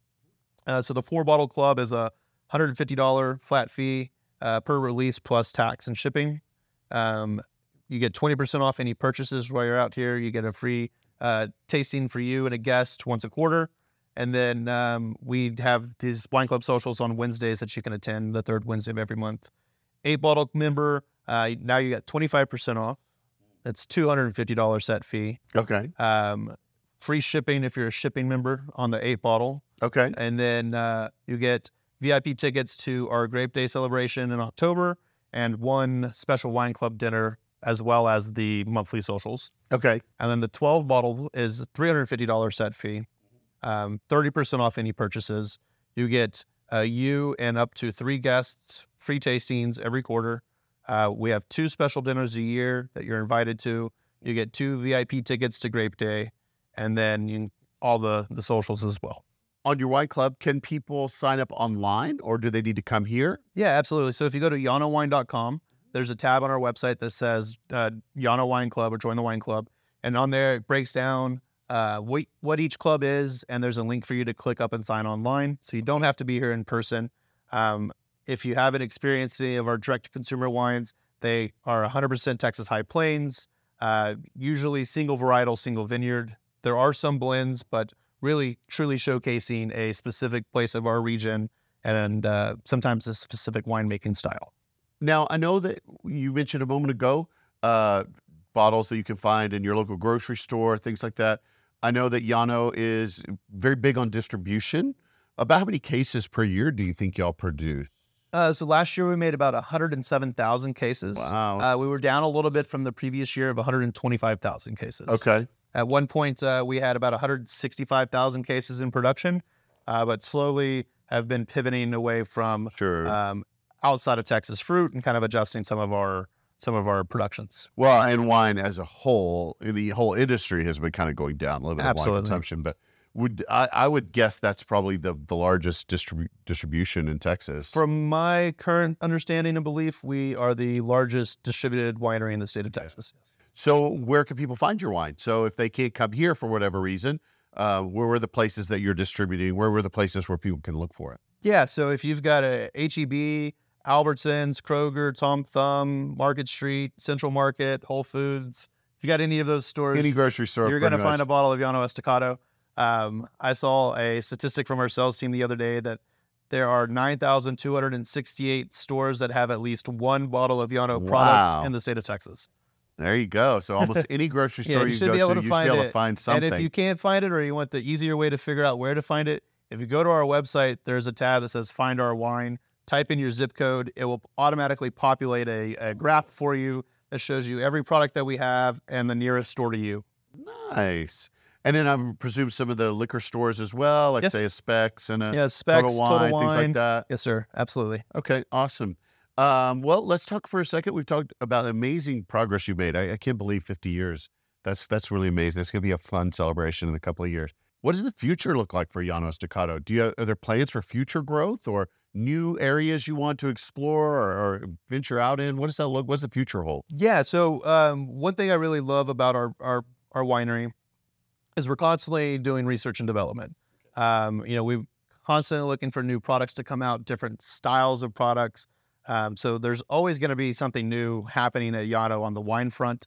So the 4-bottle club is a $150 flat fee per release plus tax and shipping. You get 20% off any purchases while you're out here. You get a free tasting for you and a guest once a quarter. And then we have these wine club socials on Wednesdays that you can attend the 3rd Wednesday of every month. 8-bottle member, now you got 25% off. That's $250 set fee. Okay. Free shipping if you're a shipping member on the 8-bottle. Okay. And then you get VIP tickets to our Grape Day celebration in October and one special wine club dinner as well as the monthly socials. Okay. And then the 12-bottle is $350 set fee, 30% off any purchases. You get you and up to 3 guests, free tastings every quarter. We have 2 special dinners a year that you're invited to. You get 2 VIP tickets to Grape Day, and then all the socials as well. On your wine club, can people sign up online or do they need to come here? Yeah, absolutely. So if you go to llanowine.com, there's a tab on our website that says Llano Wine Club or Join the Wine Club. And on there, it breaks down what each club is, and there's a link for you to click up and sign online. So you don't have to be here in person. If you haven't experienced any of our direct-to-consumer wines, they are 100% Texas High Plains, usually single varietal, single vineyard. There are some blends, but really truly showcasing a specific place of our region and sometimes a specific winemaking style. Now, I know that you mentioned a moment ago bottles that you can find in your local grocery store, things like that. I know that Llano is very big on distribution. About how many cases per year do you think y'all produce? So last year we made about 107,000 cases. Wow. We were down a little bit from the previous year of 125,000 cases. Okay. At one point, we had about 165,000 cases in production, but slowly have been pivoting away from outside of Texas fruit and kind of adjusting some of our productions. Well, and wine as a whole, the whole industry has been kind of going down a little bit of wine consumption, but I would guess that's probably the largest distribution in Texas. From my current understanding and belief, we are the largest distributed winery in the state of Texas. Yes. So where can people find your wine? So if they can't come here for whatever reason, where were the places that you're distributing? Where were the places where people can look for it? Yeah, so if you've got a H-E-B, Albertsons, Kroger, Tom Thumb, Market Street, Central Market, Whole Foods, if you got any of those stores, any grocery store, you're going to find a bottle of Llano Estacado. I saw a statistic from our sales team the other day that there are 9,268 stores that have at least one bottle of Llano product in the state of Texas. There you go. So almost any grocery store you go to, you should be able to find something. And if you can't find it or you want the easier way to figure out where to find it, if you go to our website, there's a tab that says Find Our Wine. type in your zip code. It will automatically populate a graph for you that shows you every product that we have and the nearest store to you. Nice. And then I presume some of the liquor stores as well, like Yes. say a Specs and a Specs, Total Wine, things like that. Yes, sir. Absolutely. Okay, awesome. Well, let's talk for a second. We've talked about amazing progress you made. I can't believe 50 years. That's really amazing. It's going to be a fun celebration in a couple of years. What does the future look like for Llano Estacado? Are there plans for future growth or new areas you want to explore or venture out in? What does that look? What's the future hold? Yeah. So one thing I really love about our winery is we're constantly doing research and development. We're constantly looking for new products to come out, different styles of products. So there's always going to be something new happening at Llano on the wine front.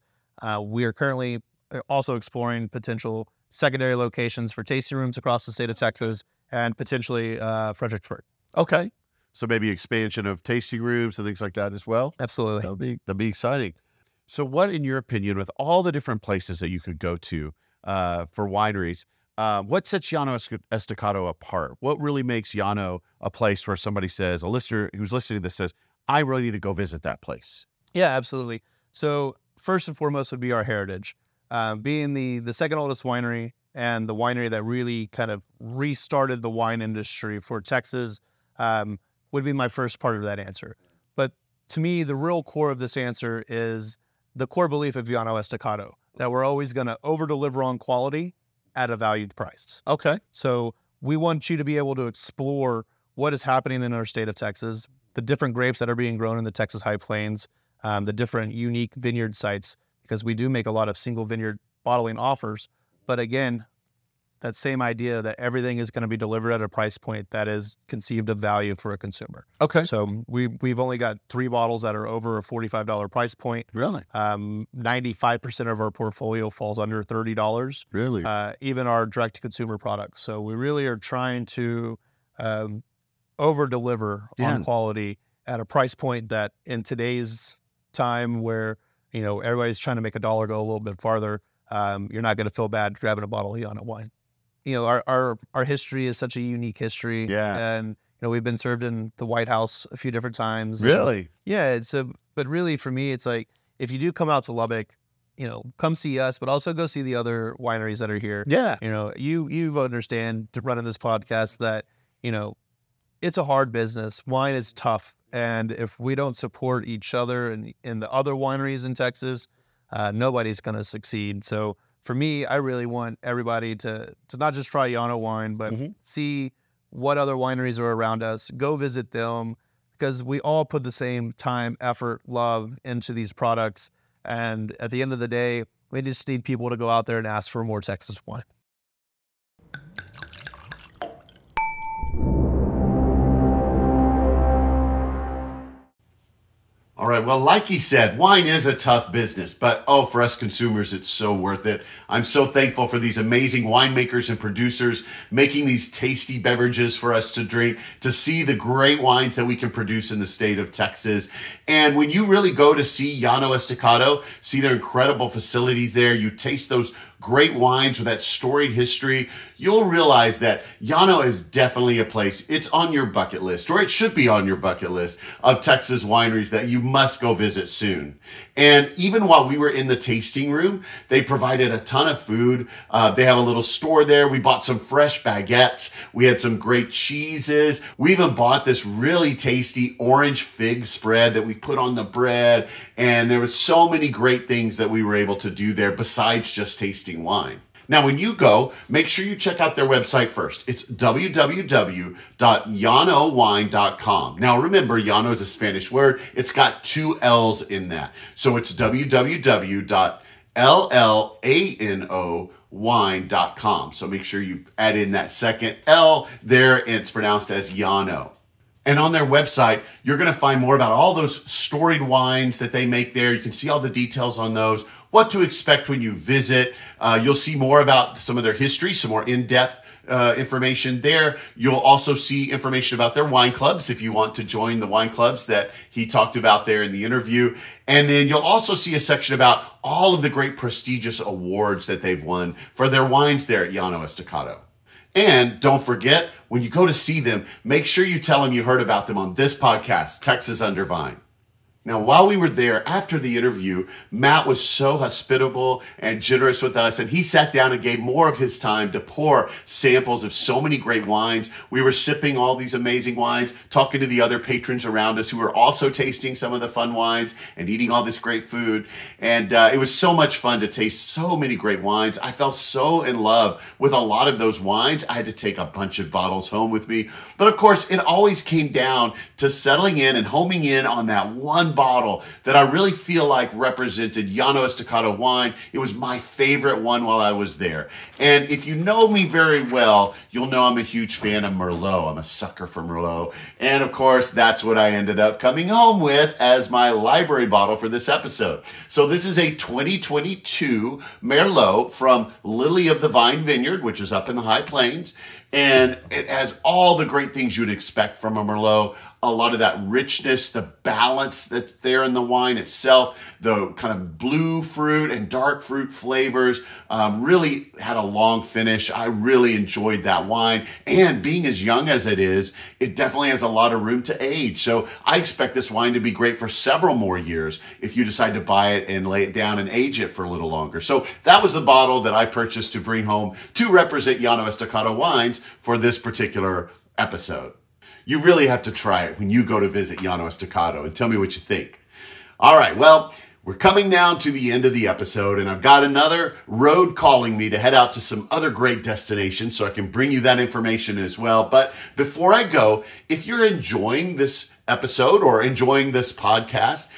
We are currently also exploring potential secondary locations for tasting rooms across the state of Texas and potentially Fredericksburg. Okay. So maybe expansion of tasting rooms and things like that as well? Absolutely. That'd be exciting. So what, in your opinion, with all the different places that you could go to for wineries, what sets Llano Estacado apart? What really makes Llano a place where somebody says, a listener who's listening to this says, I really need to go visit that place? Yeah, absolutely. So first and foremost would be our heritage. Being the second oldest winery and the winery that really kind of restarted the wine industry for Texas would be my first part of that answer. But to me, the real core of this answer is the core belief of Llano Estacado, that we're always going to over-deliver on quality at a valued price. Okay. So we want you to be able to explore what is happening in our state of Texas, the different grapes that are being grown in the Texas High Plains, the different unique vineyard sites, because we do make a lot of single vineyard bottling offers. But again, that same idea that everything is going to be delivered at a price point that is conceived of value for a consumer. Okay. So we've only got 3 bottles that are over a $45 price point. Really? 95% of our portfolio falls under $30. Really? Even our direct-to-consumer products. So we really are trying to over-deliver on quality at a price point that in today's time where everybody's trying to make a dollar go a little bit farther, you're not going to feel bad grabbing a bottle of Llano wine. Our history is such a unique history. Yeah. And we've been served in the White House a few different times. Really? Yeah. But really for me, it's like, if you do come out to Lubbock, come see us, but also go see the other wineries that are here. Yeah. You understand running this podcast that, it's a hard business. Wine is tough. And if we don't support each other and in the other wineries in Texas, nobody's going to succeed. So for me, I really want everybody to not just try Llano wine, but see what other wineries are around us. Go visit them, because we all put the same time, effort, love into these products. And at the end of the day, we just need people to go out there and ask for more Texas wine. All right. Well, like he said, wine is a tough business, but for us consumers, it's so worth it. I'm so thankful for these amazing winemakers and producers making these tasty beverages for us to drink, to see the great wines that we can produce in the state of Texas. And when you really go to see Llano Estacado, see their incredible facilities there, you taste those great wines with that storied history, you'll realize that Llano is definitely a place. It's on your bucket list, or it should be on your bucket list of Texas wineries that you must go visit soon. And even while we were in the tasting room, they provided a ton of food. They have a little store there. We bought some fresh baguettes. We had some great cheeses. We even bought this really tasty orange fig spread that we put on the bread. And there was so many great things that we were able to do there besides just tasting wine. Now, when you go, make sure you check out their website first. It's www.llanowine.com. Now, remember, Llano is a Spanish word. It's got 2 L's in that. So it's www.llanowine.com. So make sure you add in that second L there, and it's pronounced as Llano. And on their website, you're going to find more about all those storied wines that they make there. You can see all the details on those, what to expect when you visit. You'll see more about some of their history, some more in-depth information there. You'll also see information about their wine clubs if you want to join the wine clubs that he talked about there in the interview. And then you'll also see a section about all of the great prestigious awards that they've won for their wines there at Llano Estacado. And don't forget, when you go to see them, make sure you tell them you heard about them on this podcast, Texas Under Vine. Now, while we were there after the interview, Matt was so hospitable and generous with us, and he sat down and gave more of his time to pour samples of so many great wines. We were sipping all these amazing wines, talking to the other patrons around us who were also tasting some of the fun wines and eating all this great food. And it was so much fun to taste so many great wines. I fell so in love with a lot of those wines. I had to take a bunch of bottles home with me. But of course, it always came down to settling in and homing in on that one bottle that I really feel like represented Llano Estacado wine. It was my favorite one while I was there. And if you know me very well, you'll know I'm a huge fan of Merlot. I'm a sucker for Merlot. And of course, that's what I ended up coming home with as my library bottle for this episode. So this is a 2022 Merlot from Lily of the Vine Vineyard, which is up in the High Plains. And it has all the great things you'd expect from a Merlot. A lot of that richness, the balance that's there in the wine itself, the kind of blue fruit and dark fruit flavors, really had a long finish. I really enjoyed that wine. And being as young as it is, it definitely has a lot of room to age. So I expect this wine to be great for several more years if you decide to buy it and lay it down and age it for a little longer. So that was the bottle that I purchased to bring home to represent Llano Estacado wines for this particular episode. You really have to try it when you go to visit Llano Estacado and tell me what you think. All right, well, we're coming down to the end of the episode, and I've got another road calling me to head out to some other great destinations so I can bring you that information as well. But before I go, if you're enjoying this episode or enjoying this podcast,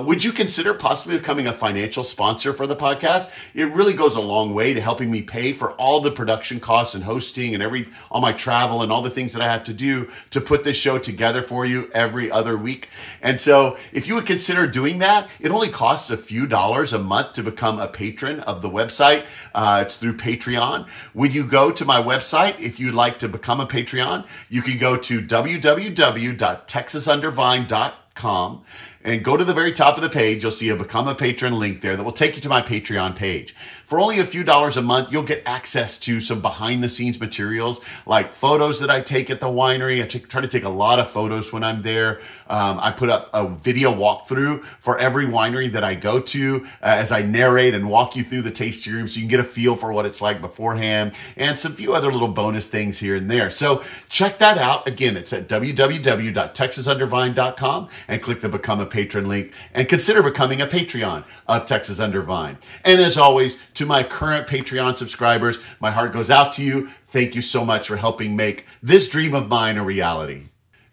would you consider possibly becoming a financial sponsor for the podcast? It really goes a long way to helping me pay for all the production costs and hosting and all my travel and all the things that I have to do to put this show together for you every other week. And so if you would consider doing that, it only costs a few dollars a month to become a patron of the website. It's through Patreon. When you go to my website, if you'd like to become a Patreon, you can go to www.texasundervine.com and go to the very top of the page. You'll see a Become a Patron link there that will take you to my Patreon page. For only a few dollars a month, you'll get access to some behind-the-scenes materials like photos that I take at the winery. I try to take a lot of photos when I'm there. I put up a video walkthrough for every winery that I go to as I narrate and walk you through the tasting room so you can get a feel for what it's like beforehand, and some few other little bonus things here and there. So check that out. Again, it's at www.texasundervine.com and click the Become a Patron link and consider becoming a Patreon of Texas Under Vine. And as always, to my current Patreon subscribers, my heart goes out to you. Thank you so much for helping make this dream of mine a reality.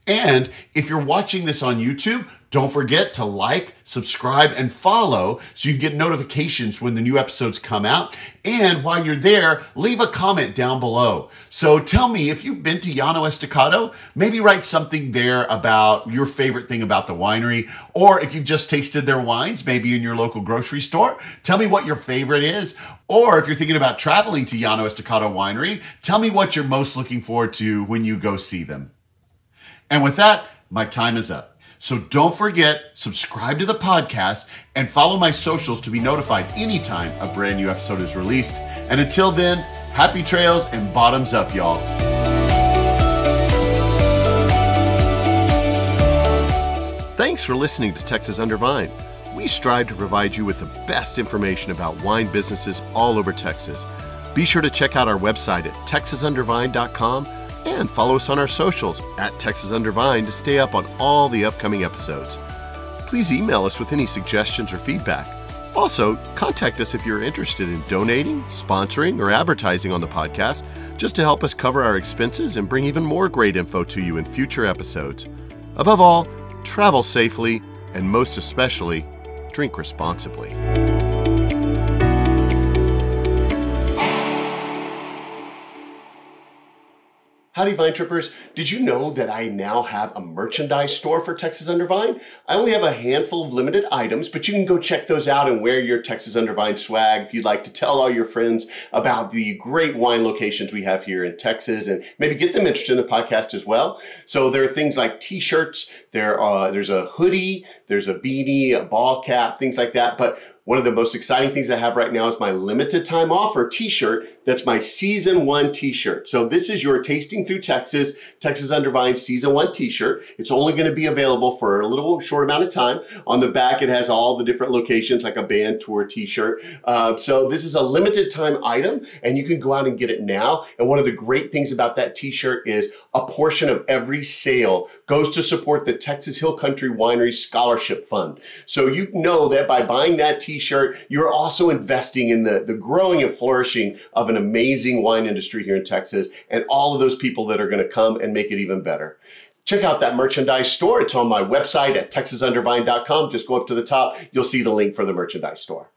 And if you're watching this on YouTube, don't forget to like, subscribe, and follow so you can get notifications when the new episodes come out. And while you're there, leave a comment down below. So tell me if you've been to Llano Estacado, maybe write something there about your favorite thing about the winery, or if you've just tasted their wines, maybe in your local grocery store, tell me what your favorite is. Or if you're thinking about traveling to Llano Estacado Winery, tell me what you're most looking forward to when you go see them. And with that, my time is up. So don't forget, subscribe to the podcast and follow my socials to be notified anytime a brand new episode is released. And until then, happy trails and bottoms up, y'all. Thanks for listening to Texas Under Vine. We strive to provide you with the best information about wine businesses all over Texas. Be sure to check out our website at texasundervine.com and follow us on our socials at Texas Under Vine to stay up on all the upcoming episodes. Please email us with any suggestions or feedback. Also, contact us if you're interested in donating, sponsoring, or advertising on the podcast, just to help us cover our expenses and bring even more great info to you in future episodes. Above all, travel safely, and most especially, drink responsibly. Howdy, Vine Trippers. Did you know that I now have a merchandise store for Texas Under Vine? I only have a handful of limited items, but you can go check those out and wear your Texas Under Vine swag if you'd like to tell all your friends about the great wine locations we have here in Texas and maybe get them interested in the podcast as well. So there are things like t-shirts, there's a hoodie, there's a beanie, a ball cap, things like that. But One of the most exciting things I have right now is my limited time offer t-shirt. That's my Season 1 t-shirt. So this is your Tasting Through Texas, Texas Under Vine Season 1 t-shirt. It's only going to be available for a little short amount of time. On the back, it has all the different locations like a band tour t-shirt. So this is a limited time item and you can go out and get it now. And one of the great things about that t-shirt is a portion of every sale goes to support the Texas Hill Country Winery Scholarship Fund. So you know that by buying that t-shirt, you're also investing in the growing and flourishing of an amazing wine industry here in Texas and all of those people that are going to come and make it even better. Check out that merchandise store. It's on my website at texasundervine.com. Just go up to the top. You'll see the link for the merchandise store.